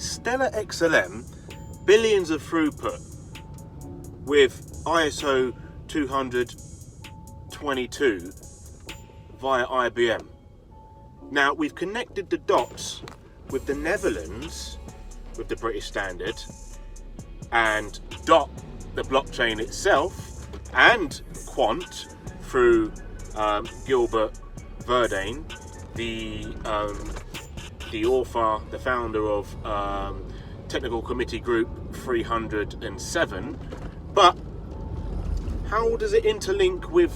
Stellar XLM, billions of throughput with ISO 20022 via IBM. Now we've connected the dots with the Netherlands, with the British standard, and DOT, the blockchain itself, and Quant through Gilbert Verdane, the author, the founder of Technical Committee Group 307. But how does it interlink with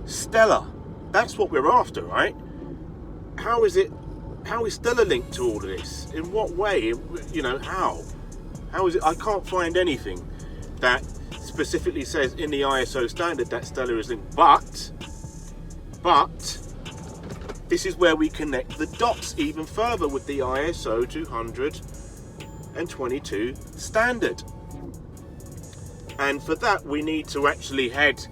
Stellar? That's what we're after, right? How is Stellar linked to all of this? In what way? How? How is it? I can't find anything that specifically says in the ISO standard that Stellar is linked. But this is where we connect the dots even further with the ISO 222 standard. And for that, we need to actually head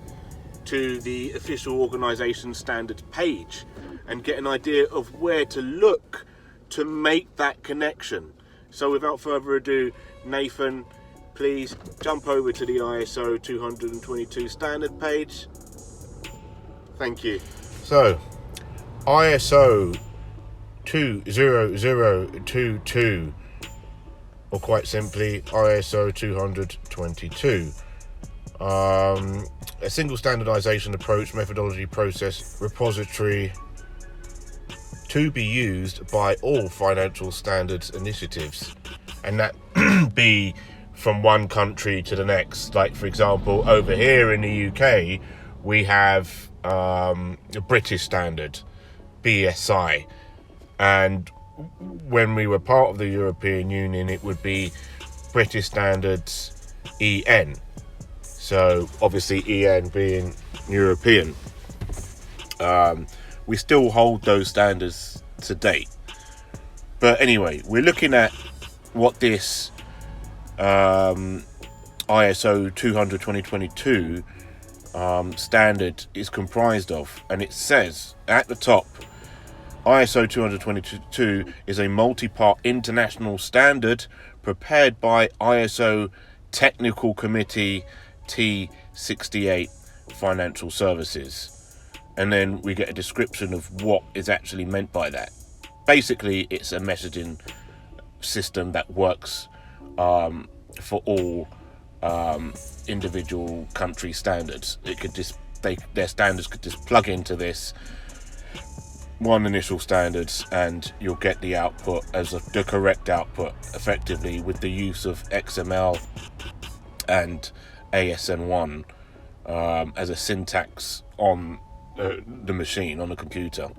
to the official organisation standards page and get an idea of where to look to make that connection. So without further ado, Nathan, please jump over to the ISO 222 standard page. Thank you. So, ISO 20022, or quite simply ISO 222. A single standardization approach, methodology, process, repository to be used by all financial standards initiatives, and that be from one country to the next. Like, for example, over here in the UK, we have a British standard, BSI, and when we were part of the European Union, it would be British Standards EN. So obviously EN being European. We still hold those standards to date. But anyway, we're looking at what this ISO 200-2022 standard is comprised of. And it says at the top, ISO 200-2022 is a multi-part international standard prepared by ISO Technical Committee T68 Financial Services. And then we get a description of what is actually meant by that. Basically, it's a messaging system that works for all individual country standards. It could just their standards could just plug into this one initial standards, and you'll get the output as the correct output, effectively, with the use of XML and ASN1 as a syntax on the machine, on the computer.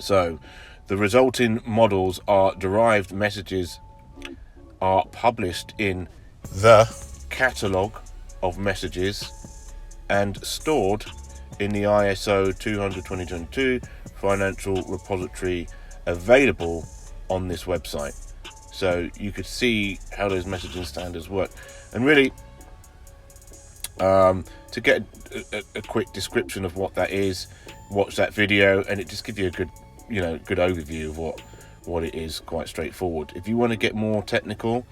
So the resulting models are derived messages are published in the catalogue of messages and stored in the ISO 200-2022 financial repository available on this website. So you could see how those messaging standards work. And really, to get a quick description of what that is, watch that video, and it just gives you a good overview of what it is. Quite straightforward. If you want to get more technical,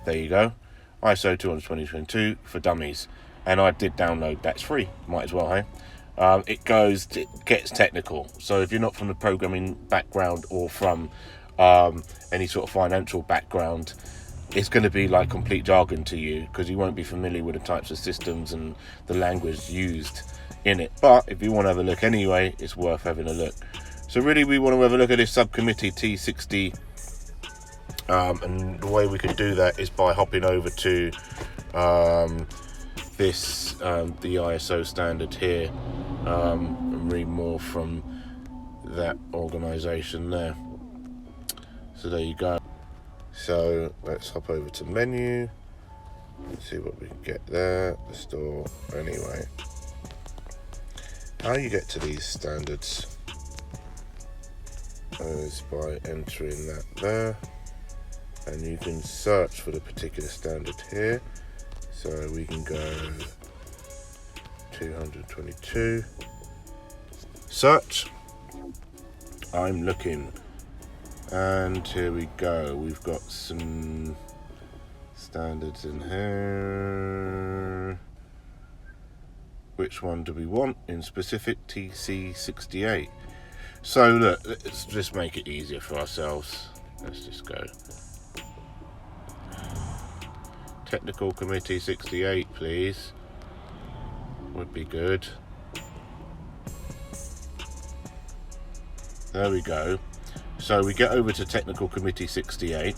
there you go, ISO 200-2022 for dummies. And I did download, that's free, might as well, hey? It gets technical. So if you're not from the programming background or from any sort of financial background, it's going to be like complete jargon to you, because you won't be familiar with the types of systems and the language used in it. But if you want to have a look anyway, it's worth having a look. So really, we want to have a look at this subcommittee T60, and the way we could do that is by hopping over to the ISO standard here, and read more from that organization there. So there you go. So let's hop over to menu and see what we can get there. The store. Anyway, how you get to these standards is by entering that there, and you can search for the particular standard here. So we can go 222, search. I'm looking And here we go. We've got some standards in here. Which one do we want? In specific, TC68. So look, let's just make it easier for ourselves. Let's just go Technical Committee 68, please. Would be good. There we go. So we get over to Technical Committee 68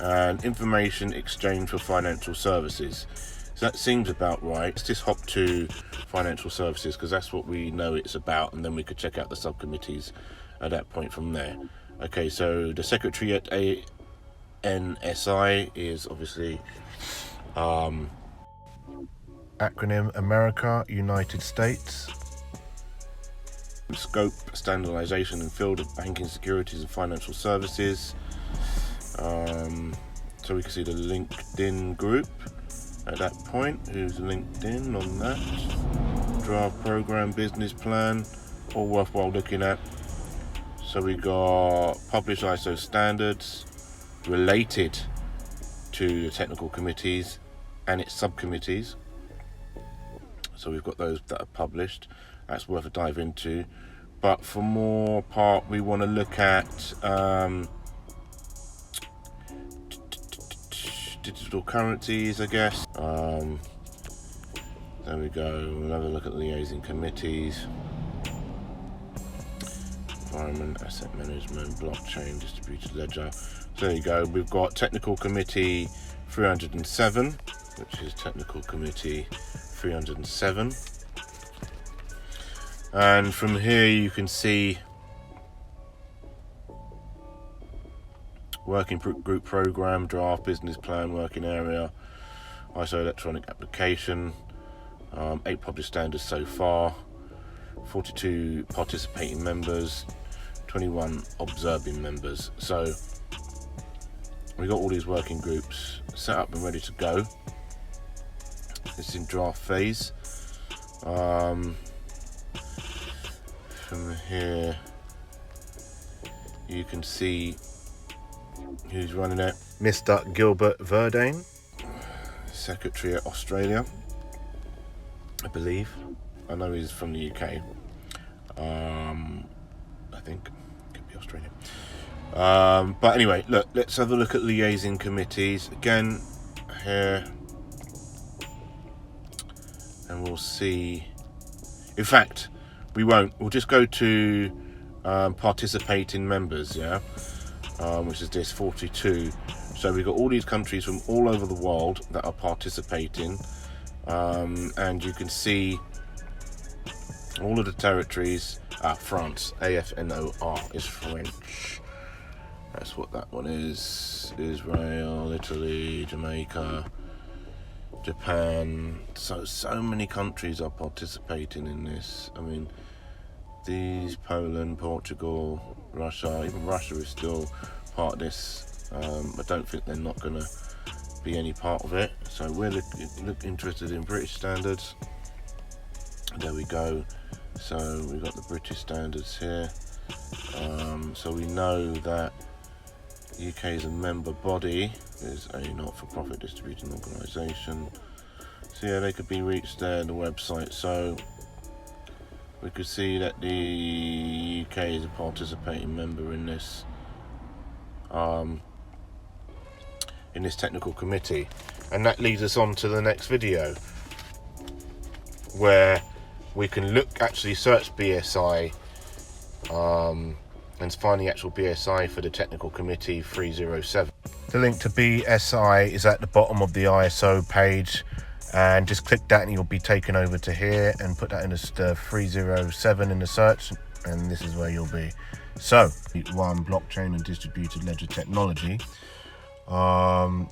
and Information Exchange for Financial Services. So that seems about right. Let's just hop to Financial Services because that's what we know it's about, and then we could check out the subcommittees at that point from there. Okay, so the Secretary at ANSI is obviously acronym America, United States. Scope, standardization and field of banking, securities and financial services. So we can see the LinkedIn group at that point. Who's LinkedIn on that? Draft program, business plan, all worthwhile looking at. So we got published ISO standards related to the technical committees and its subcommittees. So we've got those that are published. That's worth a dive into. But for more part, we want to look at digital currencies, I guess. There we go. We'll have a look at liaising committees. Environment, asset management, blockchain, distributed ledger. So there you go. We've got Technical Committee 307, which is Technical Committee 307. And from here you can see working group program, draft, business plan, working area, ISO electronic application, 8 published standards so far, 42 participating members, 21 observing members. So we got all these working groups set up and ready to go. It's in draft phase. From here you can see who's running it. Mr. Gilbert Verdane, Secretary at Australia, I believe. I know he's from the UK. I think could be Australia. But anyway, look, let's have a look at liaising committees again here, and we'll see. In fact, we won't. We'll just go to participating members, yeah, which is this 42. So we've got all these countries from all over the world that are participating, and you can see all of the territories. France, AFNOR is French. That's what that one is. Israel, Italy, Jamaica, Japan. So many countries are participating in this. I mean, Poland, Portugal, Russia. Even Russia is still part of this. I don't think they're not going to be any part of it. So we're interested in British standards. There we go. So we've got the British standards here. So we know that UK is a member body, is a not-for-profit distributing organisation. So yeah, they could be reached there in the website. So we could see that the UK is a participating member in this technical committee, and that leads us on to the next video, where we can search BSI and find the actual BSI for the Technical Committee 307. The link to BSI is at the bottom of the ISO page, and just click that and you'll be taken over to here, and put that in the 307 in the search, and this is where you'll be. So, 1, blockchain and distributed ledger technology.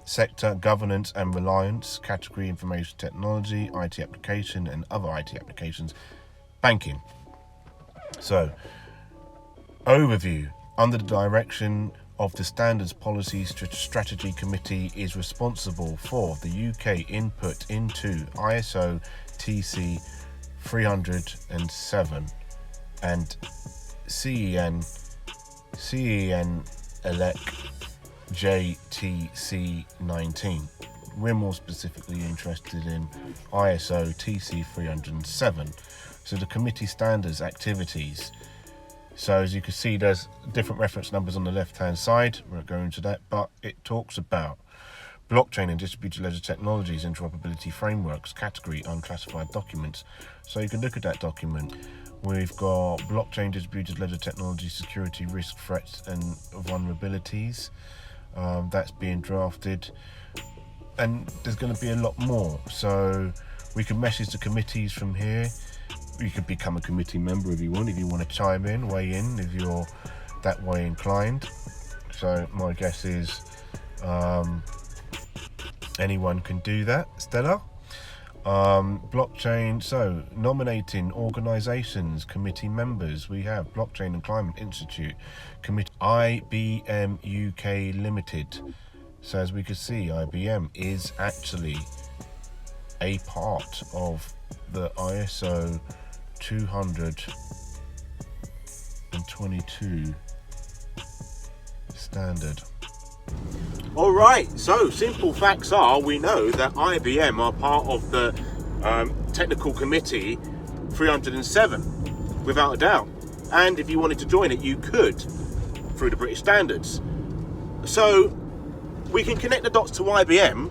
Sector, governance and reliance. Category, information technology, IT application and other IT applications. Banking. So, overview. Under the direction of the Standards Policy Strategy Committee is responsible for the UK input into ISO TC 307 and CEN CEN ELEC JTC19. We're more specifically interested in ISO TC307. So the committee standards activities. So as you can see, there's different reference numbers on the left hand side. We won't go into that, but it talks about blockchain and distributed ledger technologies, interoperability frameworks, category unclassified documents. So you can look at that document. We've got blockchain, distributed ledger technology, security risk, threats and vulnerabilities. That's being drafted, and there's going to be a lot more. So we can message the committees from here. You could become a committee member if you want to chime in, weigh in if you're that way inclined. So my guess is anyone can do that. Stella. Blockchain, so nominating organisations, committee members, we have Blockchain and Climate Institute, committee IBM UK Limited. So as we can see, IBM is actually a part of the ISO 222 standard. Alright, so simple facts are, we know that IBM are part of the technical committee 307, without a doubt. And if you wanted to join it, you could, through the British standards. So we can connect the dots to IBM,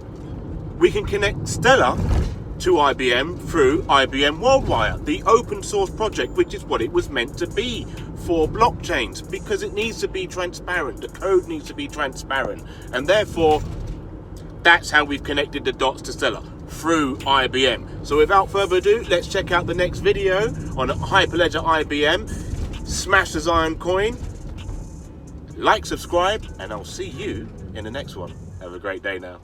we can connect Stellar to IBM through IBM WorldWire, the open source project, which is what it was meant to be for blockchains, because it needs to be transparent, the code needs to be transparent, and therefore that's how we've connected the dots to Stellar, through IBM. So without further ado, let's check out the next video on Hyperledger IBM. Smash the Zioncoin, like, subscribe, and I'll see you in the next one. Have a great day now.